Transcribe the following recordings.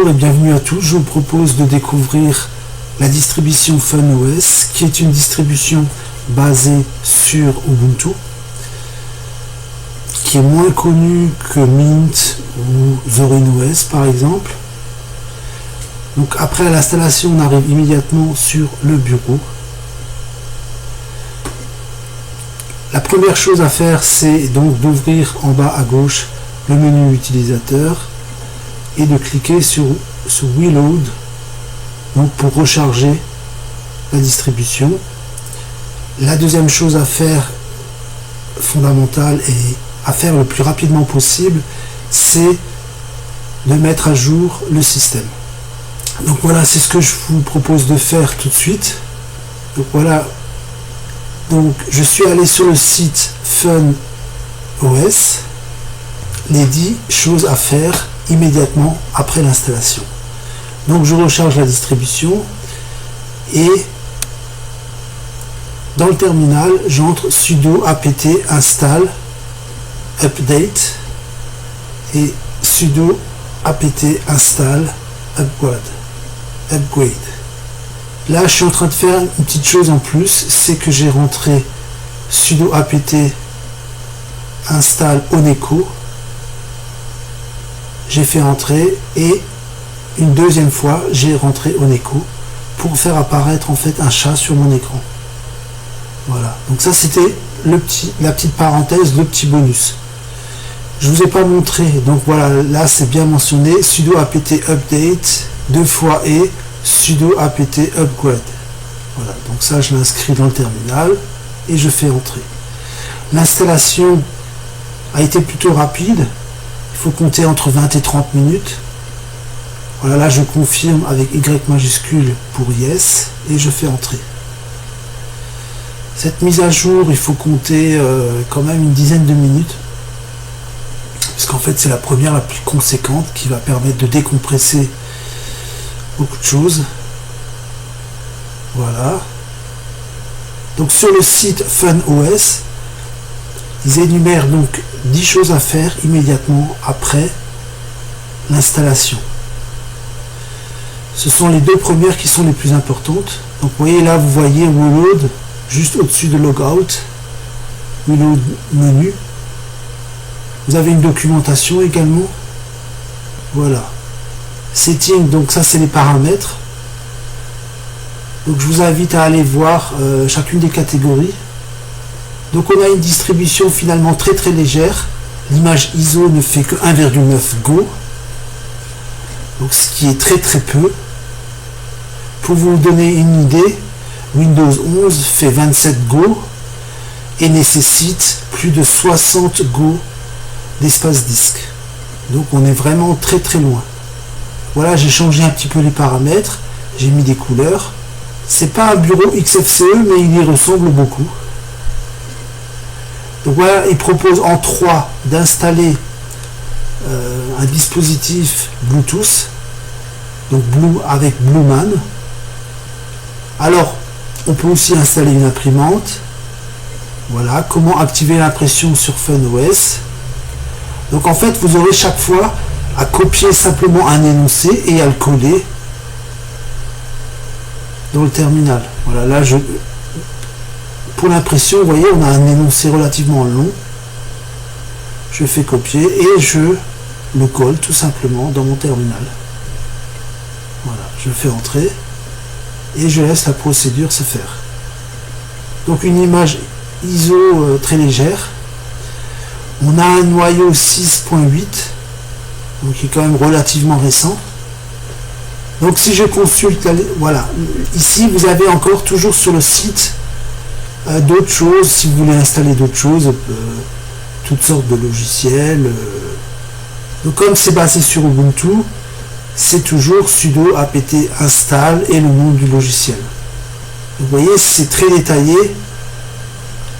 Bonjour et bienvenue à tous. Je vous propose de découvrir la distribution FunOS, qui est une distribution basée sur Ubuntu, qui est moins connue que Mint ou ZorinOS par exemple. Donc après l'installation, on arrive immédiatement sur le bureau. La première chose à faire, c'est donc d'ouvrir en bas à gauche le menu utilisateur et de cliquer sur Reload, donc pour recharger la distribution. La deuxième chose à faire, fondamentale et à faire le plus rapidement possible, c'est de mettre à jour le système. Donc voilà, c'est ce que je vous propose de faire tout de suite. Donc voilà, donc je suis allé sur le site FunOS, les 10 choses à faire immédiatement après l'installation. Donc je recharge la distribution et dans le terminal j'entre sudo apt install update et sudo apt install upgrade. Là je suis en train de faire une petite chose en plus, c'est que j'ai rentré sudo apt install oneco, j'ai fait entrer et une deuxième fois j'ai rentré oneco pour faire apparaître en fait un chat sur mon écran. Voilà, donc ça c'était la petite parenthèse, le petit bonus. Je vous ai pas montré, donc voilà, là c'est bien mentionné, sudo apt update 2 fois et sudo apt upgrade. Voilà, donc ça je l'inscris dans le terminal et je fais entrer. L'installation a été plutôt rapide, il faut compter entre 20 et 30 minutes. Voilà, là je confirme avec Y majuscule pour Yes et je fais entrer. Cette mise à jour, il faut compter quand même une dizaine de minutes, puisqu'en fait c'est la première, la plus conséquente, qui va permettre de décompresser beaucoup de choses. Voilà. Donc sur le site FunOS, ils énumèrent donc 10 choses à faire immédiatement après l'installation. Ce sont les deux premières qui sont les plus importantes. Donc vous voyez là, vous voyez Reload juste au-dessus de Logout, Reload menu. Vous avez une documentation également. Voilà. Setting, donc ça c'est les paramètres. Donc je vous invite à aller voir chacune des catégories. Donc on a une distribution finalement très très légère. L'image ISO ne fait que 1,9 Go. Donc ce qui est très très peu. Pour vous donner une idée, Windows 11 fait 27 Go et nécessite plus de 60 Go d'espace disque. Donc on est vraiment très très loin. Voilà, j'ai changé un petit peu les paramètres, j'ai mis des couleurs. C'est pas un bureau XFCE, mais il y ressemble beaucoup. Donc voilà, il propose en 3 d'installer un dispositif Bluetooth, donc Blue avec Blueman. Alors, on peut aussi installer une imprimante. Voilà, comment activer l'impression sur FunOS. Donc en fait, vous aurez chaque fois à copier simplement un énoncé et à le coller dans le terminal. Voilà, là pour l'impression, vous voyez, on a un énoncé relativement long. Je fais copier et je le colle tout simplement dans mon terminal. Voilà, je fais entrer et je laisse la procédure se faire. Donc une image ISO très légère. On a un noyau 6.8, donc qui est quand même relativement récent. Donc si je consulte, voilà, ici vous avez encore toujours sur le site d'autres choses, si vous voulez installer d'autres choses, toutes sortes de logiciels. Donc comme c'est basé sur Ubuntu, c'est toujours sudo apt install et le nom du logiciel. Vous voyez, c'est très détaillé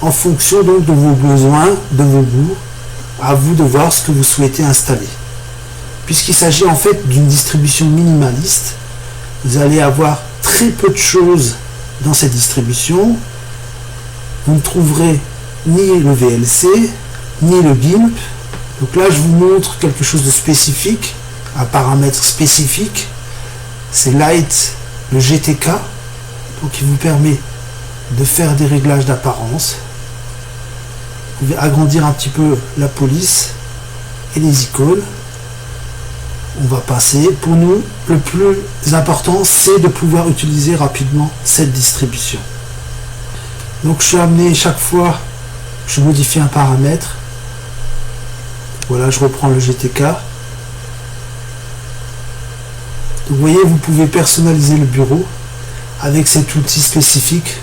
en fonction donc de vos besoins, de vos goûts. À vous de voir ce que vous souhaitez installer. Puisqu'il s'agit en fait d'une distribution minimaliste, vous allez avoir très peu de choses dans cette distribution. Vous ne trouverez ni le VLC, ni le GIMP. Donc là, je vous montre quelque chose de spécifique un paramètre spécifique, c'est Light, le GTK, donc il vous permet de faire des réglages d'apparence. Vous pouvez agrandir un petit peu la police et les icônes. On va passer. Pour nous, le plus important, c'est de pouvoir utiliser rapidement cette distribution. Donc je suis amené chaque fois, je modifie un paramètre. Voilà, je reprends le GTK. Donc vous voyez, vous pouvez personnaliser le bureau avec cet outil spécifique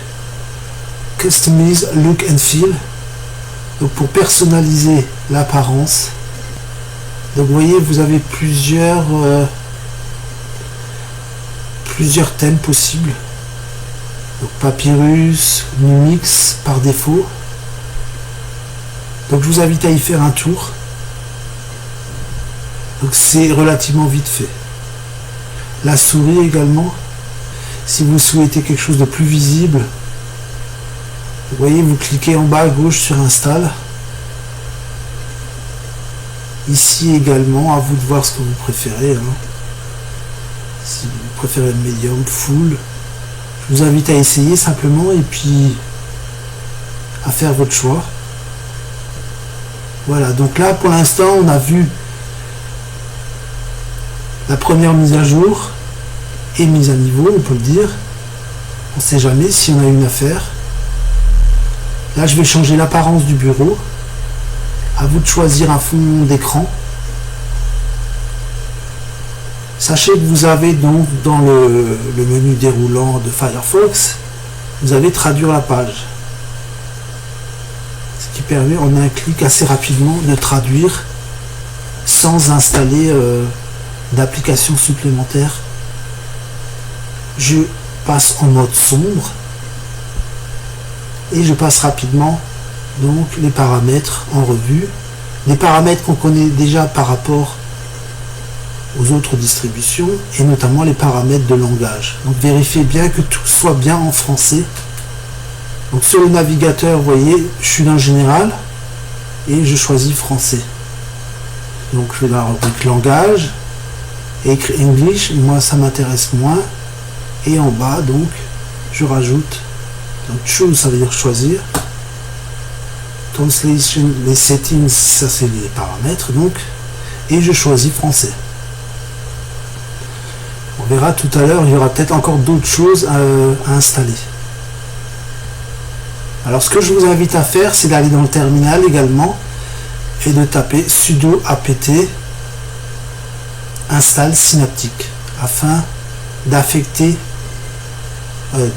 Customize Look and Feel. Donc pour personnaliser l'apparence. Donc vous voyez, vous avez plusieurs thèmes possibles. Donc Papyrus, Numix par défaut. Donc je vous invite à y faire un tour. Donc c'est relativement vite fait. La souris également, si vous souhaitez quelque chose de plus visible, vous voyez, vous cliquez en bas à gauche sur Install. Ici également, à vous de voir ce que vous préférez. Hein. Si vous préférez le médium, full, je vous invite à essayer simplement et puis à faire votre choix. Voilà, donc là pour l'instant on a vu la première mise à jour et mise à niveau, on peut le dire. On ne sait jamais si on a une affaire. Là je vais changer l'apparence du bureau. À vous de choisir un fond d'écran. Sachez que vous avez donc dans le menu déroulant de Firefox, vous avez traduire la page. Ce qui permet en un clic assez rapidement de traduire sans installer d'application supplémentaire. Je passe en mode sombre et je passe rapidement donc les paramètres en revue, des paramètres qu'on connaît déjà par rapport aux autres distributions et notamment les paramètres de langage. Donc vérifiez bien que tout soit bien en français. Donc sur le navigateur, vous voyez, je suis dans général et je choisis français. Donc je vais dans la rubrique langage et écrit English, moi ça m'intéresse moins. Et en bas donc je rajoute, donc choose ça veut dire choisir. Translation, les settings, ça c'est les paramètres donc, et je choisis français. On verra tout à l'heure, il y aura peut-être encore d'autres choses à installer. Alors ce que je vous invite à faire, c'est d'aller dans le terminal également et de taper sudo apt install synaptique afin d'affecter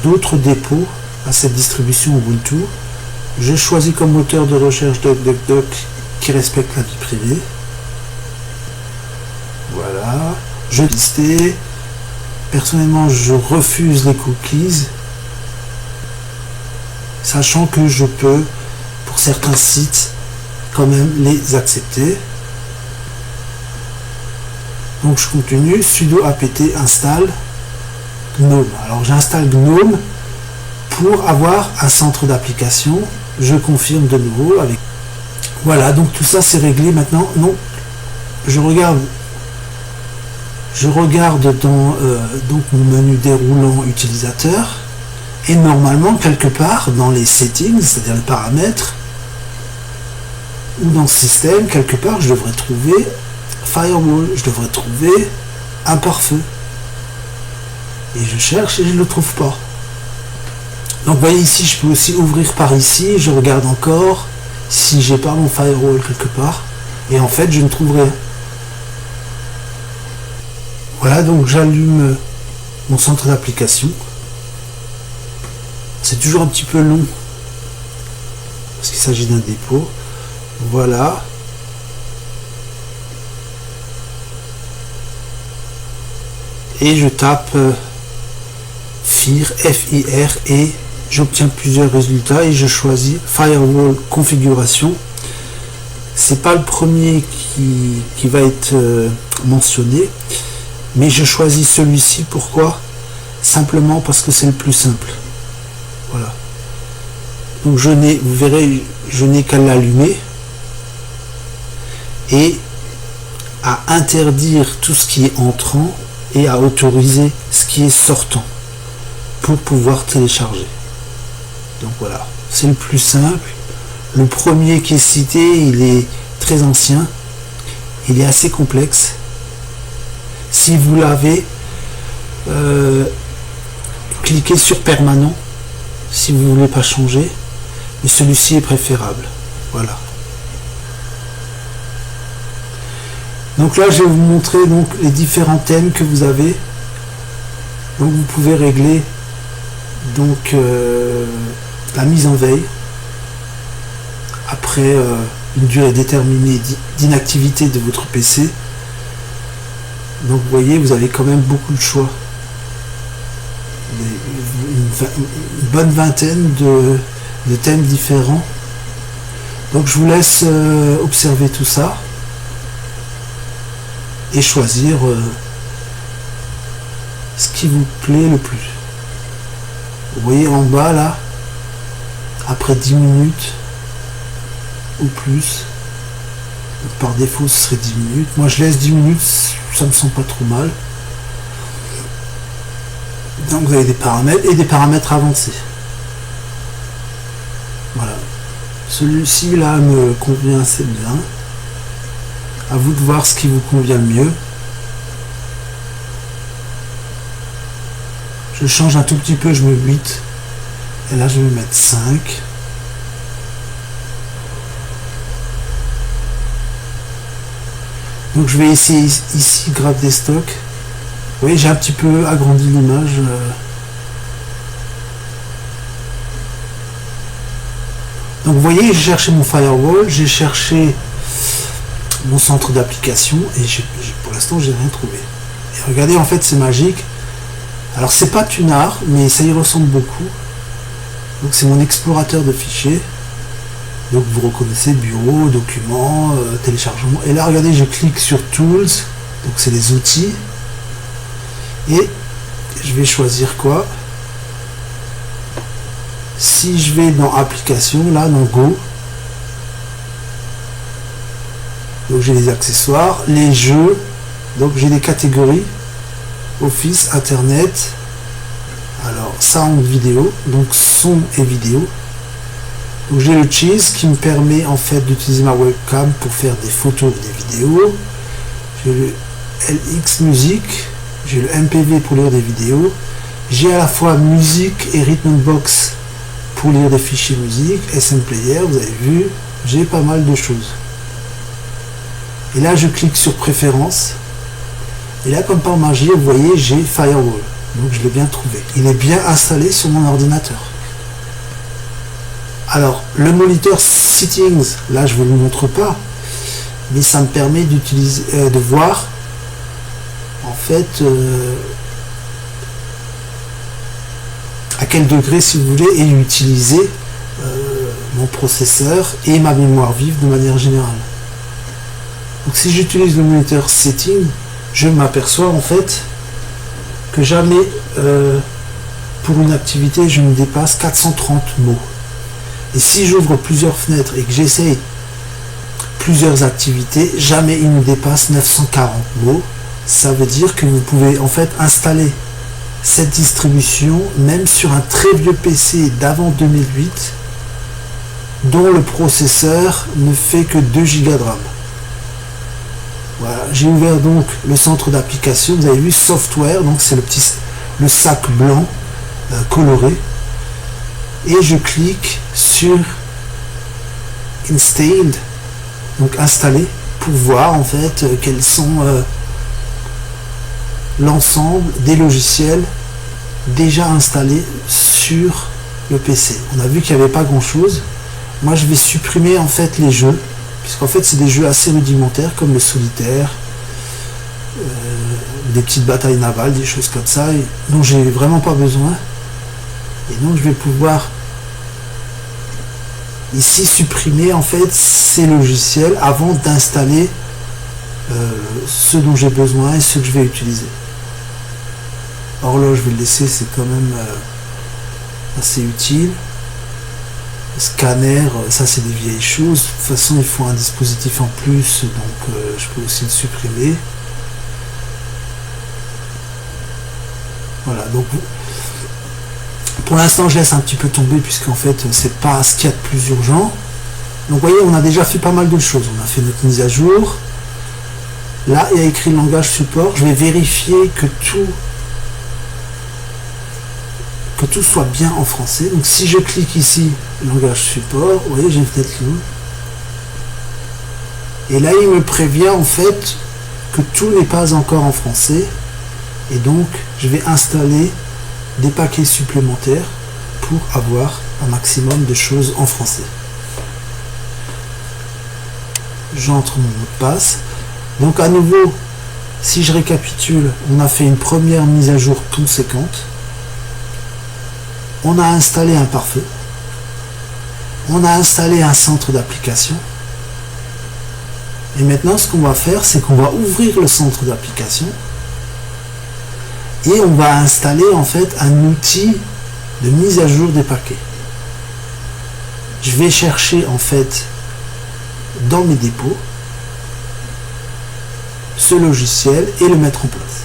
d'autres dépôts à cette distribution Ubuntu. Je choisis comme moteur de recherche DuckDuckDuck qui respecte la vie privée. Voilà. Je vais lister. Personnellement, je refuse les cookies. Sachant que je peux, pour certains sites, quand même les accepter. Donc je continue. Sudo apt install GNOME. Alors j'installe GNOME pour avoir un centre d'application. Je confirme de nouveau avec. Voilà, donc tout ça c'est réglé maintenant. Non, je regarde dans donc mon menu déroulant utilisateur et normalement quelque part dans les settings, c'est-à-dire les paramètres ou dans le système, quelque part je devrais trouver Firewall, je devrais trouver un pare-feu et je cherche et je ne le trouve pas. Donc vous voyez ici, je peux aussi ouvrir par ici, je regarde encore si j'ai pas mon firewall quelque part, et en fait je ne trouve rien. Voilà, donc j'allume mon centre d'application. C'est toujours un petit peu long, parce qu'il s'agit d'un dépôt. Voilà. Et je tape FIR, FIR, et j'obtiens plusieurs résultats et je choisis Firewall configuration. C'est pas le premier qui va être mentionné, mais je choisis celui-ci. Pourquoi? Simplement parce que c'est le plus simple. Voilà. Donc vous verrez, je n'ai qu'à l'allumer et à interdire tout ce qui est entrant et à autoriser ce qui est sortant pour pouvoir télécharger. Donc voilà, c'est le plus simple. Le premier qui est cité, il est très ancien, il est assez complexe. Si vous l'avez, cliquez sur permanent si vous ne voulez pas changer, mais celui-ci est préférable. Voilà. Donc là, je vais vous montrer donc les différents thèmes que vous avez. Donc vous pouvez régler donc la mise en veille après une durée déterminée d'inactivité de votre PC. Donc vous voyez, vous avez quand même beaucoup de choix. Une bonne vingtaine de thèmes différents. Donc je vous laisse observer tout ça et choisir ce qui vous plaît le plus. Vous voyez en bas là, après 10 minutes ou plus, par défaut ce serait 10 minutes, moi je laisse 10 minutes, ça me semble pas trop mal. Donc vous avez des paramètres et des paramètres avancés. Voilà, celui-ci là me convient assez bien. À vous de voir ce qui vous convient le mieux. Je change un tout petit peu, je mets 8 et là je vais mettre 5. Donc je vais essayer ici Graph Desktop. Vous voyez, j'ai un petit peu agrandi l'image. Donc vous voyez, j'ai cherché mon firewall, j'ai cherché mon centre d'application et pour l'instant j'ai rien trouvé. Et regardez, en fait c'est magique. Alors c'est pas Tunar, mais ça y ressemble beaucoup. Donc c'est mon explorateur de fichiers. Donc vous reconnaissez bureau, documents, téléchargement. Et là regardez, je clique sur Tools, donc c'est les outils. Et je vais choisir quoi? Si je vais dans Applications, là dans Go, donc j'ai les accessoires, les jeux, donc j'ai des catégories, Office, Internet, alors sound vidéo, donc son et vidéo. Donc j'ai le Cheese qui me permet en fait d'utiliser ma webcam pour faire des photos ou des vidéos. J'ai le LX musique, j'ai le MPV pour lire des vidéos. J'ai à la fois musique et Rhythmbox pour lire des fichiers musique, SM Player, vous avez vu, j'ai pas mal de choses. Et là je clique sur préférences. Et là comme par magie, vous voyez, j'ai Firewall. Donc je l'ai bien trouvé. Il est bien installé sur mon ordinateur. Alors, le moniteur Settings, là je ne vous le montre pas, mais ça me permet d'utiliser, de voir en fait à quel degré, si vous voulez, et utiliser mon processeur et ma mémoire vive de manière générale. Donc si j'utilise le moniteur Settings, je m'aperçois en fait que jamais pour une activité je ne dépasse 430 mots. Et si j'ouvre plusieurs fenêtres et que j'essaye plusieurs activités, jamais il ne dépasse 940 mots. Ça veut dire que vous pouvez en fait installer cette distribution même sur un très vieux PC d'avant 2008 dont le processeur ne fait que 2 Go de RAM. Voilà, j'ai ouvert donc le centre d'application, vous avez vu Software, donc c'est le sac blanc coloré. Et je clique sur Installed, donc installer, pour voir en fait quels sont l'ensemble des logiciels déjà installés sur le PC. On a vu qu'il n'y avait pas grand chose. Moi je vais supprimer en fait les jeux, puisqu'en fait c'est des jeux assez rudimentaires comme le solitaire, des petites batailles navales, des choses comme ça, dont j'ai vraiment pas besoin. Et donc je vais pouvoir ici supprimer en fait ces logiciels avant d'installer ceux dont j'ai besoin et ceux que je vais utiliser. Horloge, je vais le laisser, c'est quand même assez utile. Scanner, ça c'est des vieilles choses. De toute façon, il faut un dispositif en plus, donc je peux aussi le supprimer. Voilà, donc pour l'instant je laisse un petit peu tomber puisqu'en fait c'est pas ce qu'il y a de plus urgent. Donc vous voyez, on a déjà fait pas mal de choses. On a fait notre mise à jour. Là, il y a écrit le langage support. Je vais vérifier que tout soit bien en français. Donc si je clique ici, langage support, vous voyez, j'ai une fenêtre là. Et là, il me prévient en fait que tout n'est pas encore en français. Et donc, je vais installer des paquets supplémentaires pour avoir un maximum de choses en français. J'entre mon mot de passe. Donc à nouveau, si je récapitule, on a fait une première mise à jour conséquente. On a installé un pare-feu. On a installé un centre d'application. Et maintenant, ce qu'on va faire, c'est qu'on va ouvrir le centre d'application et on va installer en fait un outil de mise à jour des paquets. Je vais chercher en fait dans mes dépôts ce logiciel et le mettre en place.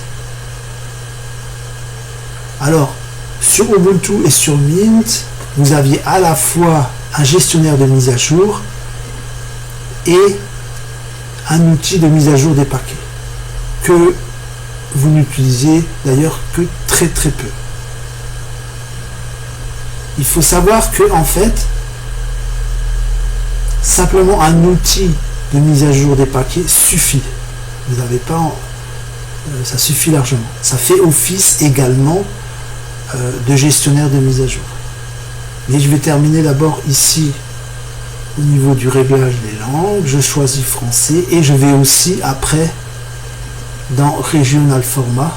Alors, sur Ubuntu et sur Mint, vous aviez à la fois un gestionnaire de mise à jour et un outil de mise à jour des paquets que vous n'utilisez d'ailleurs que très très peu. Il faut savoir que en fait, simplement un outil de mise à jour des paquets suffit. Vous n'avez pas, ça suffit largement. Ça fait office également de gestionnaire de mise à jour. Mais je vais terminer d'abord ici au niveau du réglage des langues. Je choisis français et je vais aussi après dans Regional Format,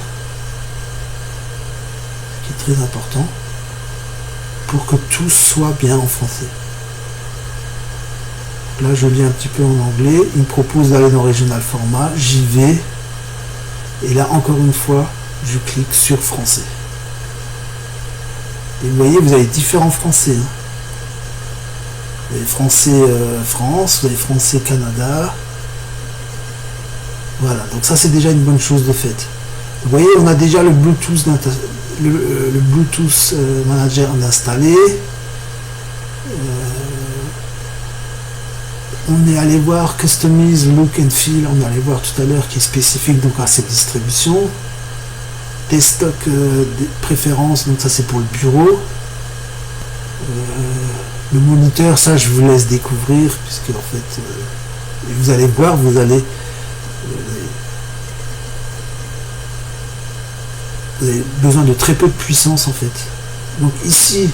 qui est très important, pour que tout soit bien en français. Là, je lis un petit peu en anglais. Il me propose d'aller dans Regional Format. J'y vais. Et là, encore une fois, je clique sur français. Et vous voyez, vous avez différents français. Hein. Vous avez français France, vous avez français Canada. Voilà, donc ça c'est déjà une bonne chose de fait. Vous voyez, on a déjà le Bluetooth, le Bluetooth Manager installé. On est allé voir Customize Look and Feel, on est allé voir tout à l'heure, qui est spécifique donc à cette distribution. Des stocks, des préférences, donc ça c'est pour le bureau. Le moniteur, ça je vous laisse découvrir, puisque en fait, vous allez voir, vous avez besoin de très peu de puissance en fait. Donc ici,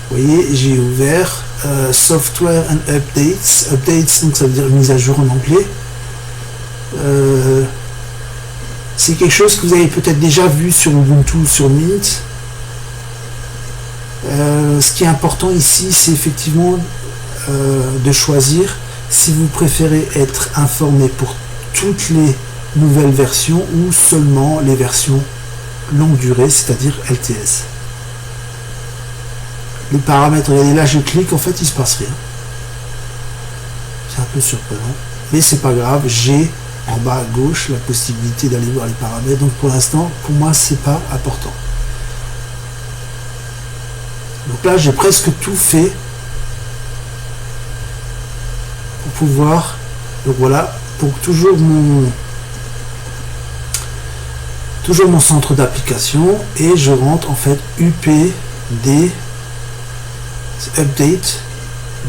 vous voyez, j'ai ouvert Software and Updates. Updates, donc ça veut dire mise à jour en anglais. C'est quelque chose que vous avez peut-être déjà vu sur Ubuntu, sur Mint. Ce qui est important ici, c'est effectivement de choisir si vous préférez être informé pour toutes les nouvelles versions ou seulement les versions longue durée, c'est-à-dire LTS. Les paramètres, regardez là, je clique, en fait il se passe rien. C'est un peu surprenant, mais c'est pas grave, j'ai en bas à gauche la possibilité d'aller voir les paramètres, donc pour l'instant, pour moi c'est pas important. Donc là j'ai presque tout fait pour pouvoir, donc voilà, pour toujours mon centre d'application, et je rentre en fait UPD update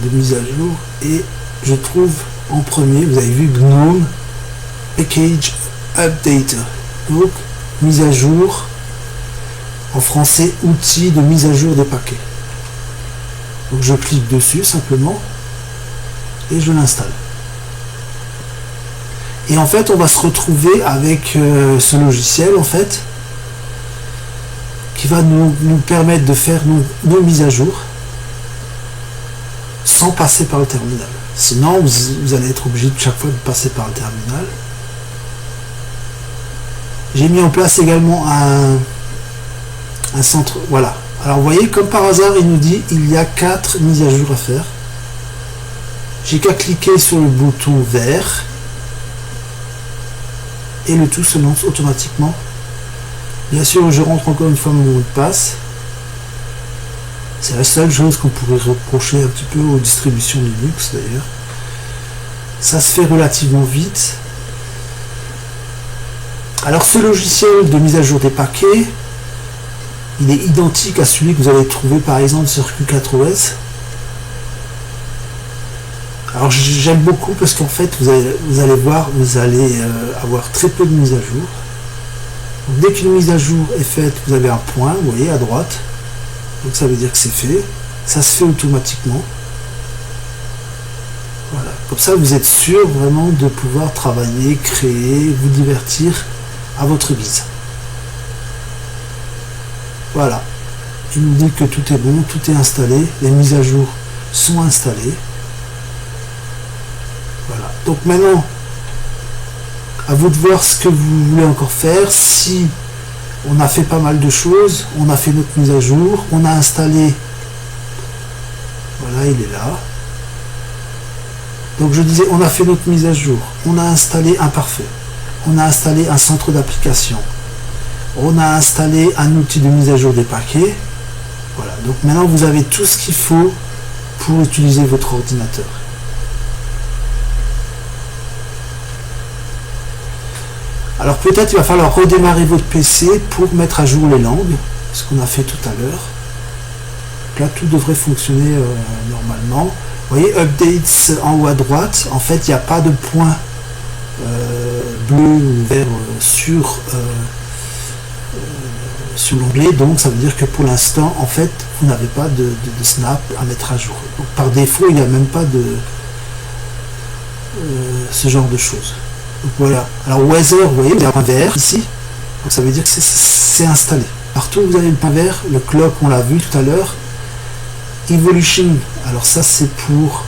de mise à jour, et je trouve en premier, vous avez vu, GNOME Package Updater, donc mise à jour, en français outil de mise à jour des paquets. Donc je clique dessus simplement et je l'installe. Et en fait on va se retrouver avec ce logiciel en fait qui va nous permettre de faire nos mises à jour sans passer par le terminal. Sinon vous allez être obligé de chaque fois de passer par le terminal. J'ai mis en place également un centre, voilà, Alors vous voyez, comme par hasard, il nous dit il y a 4 mises à jour à faire. J'ai qu'à cliquer sur le bouton vert et le tout se lance automatiquement. Bien sûr, je rentre encore une fois mon mot de passe. C'est la seule chose qu'on pourrait reprocher un petit peu aux distributions Linux d'ailleurs. Ça se fait relativement vite. Alors ce logiciel de mise à jour des paquets, il est identique à celui que vous allez trouver par exemple sur Q4OS. Alors j'aime beaucoup parce qu'en fait vous allez voir, vous allez avoir très peu de mises à jour. Donc, dès qu'une mise à jour est faite, vous avez un point, vous voyez, à droite. Donc ça veut dire que c'est fait. Ça se fait automatiquement. Voilà. Comme ça, vous êtes sûr vraiment de pouvoir travailler, créer, vous divertir à votre guise. Voilà. Il nous dit que tout est bon, tout est installé. Les mises à jour sont installées. Voilà. Donc maintenant, à vous de voir ce que vous voulez encore faire. Si on a fait pas mal de choses, on a fait notre mise à jour, on a installé, voilà, il est là. Donc je disais, on a fait notre mise à jour, on a installé Imparfait, on a installé un centre d'application, on a installé un outil de mise à jour des paquets. Voilà, donc maintenant vous avez tout ce qu'il faut pour utiliser votre ordinateur. Alors peut-être il va falloir redémarrer votre PC pour mettre à jour les langues, ce qu'on a fait tout à l'heure. Là tout devrait fonctionner normalement. Vous voyez, updates en haut à droite, en fait il n'y a pas de point bleu ou vert sur l'onglet, donc ça veut dire que pour l'instant en fait vous n'avez pas de snap à mettre à jour. Donc, par défaut il n'y a même pas de ce genre de choses. Donc, voilà. Alors weather, vous voyez, vous avez un point vert ici, donc ça veut dire que c'est installé. Partout où vous avez le point vert, le clock on l'a vu tout à l'heure. Evolution, alors ça c'est pour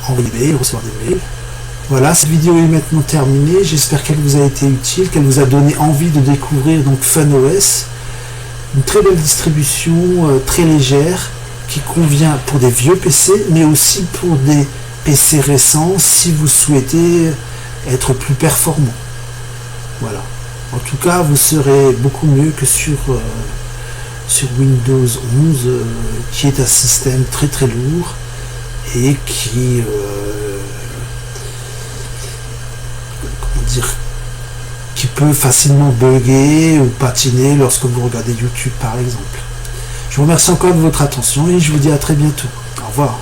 envoyer des mails, recevoir des mails. Voilà, cette vidéo est maintenant terminée, j'espère qu'elle vous a été utile, qu'elle vous a donné envie de découvrir donc FunOS, une très belle distribution, très légère, qui convient pour des vieux PC, mais aussi pour des PC récents si vous souhaitez être plus performant. Voilà. En tout cas, vous serez beaucoup mieux que sur Windows 11, qui est un système très très lourd et qui qui peut facilement bugger ou patiner lorsque vous regardez YouTube par exemple. Je vous remercie encore de votre attention et je vous dis à très bientôt. Au revoir.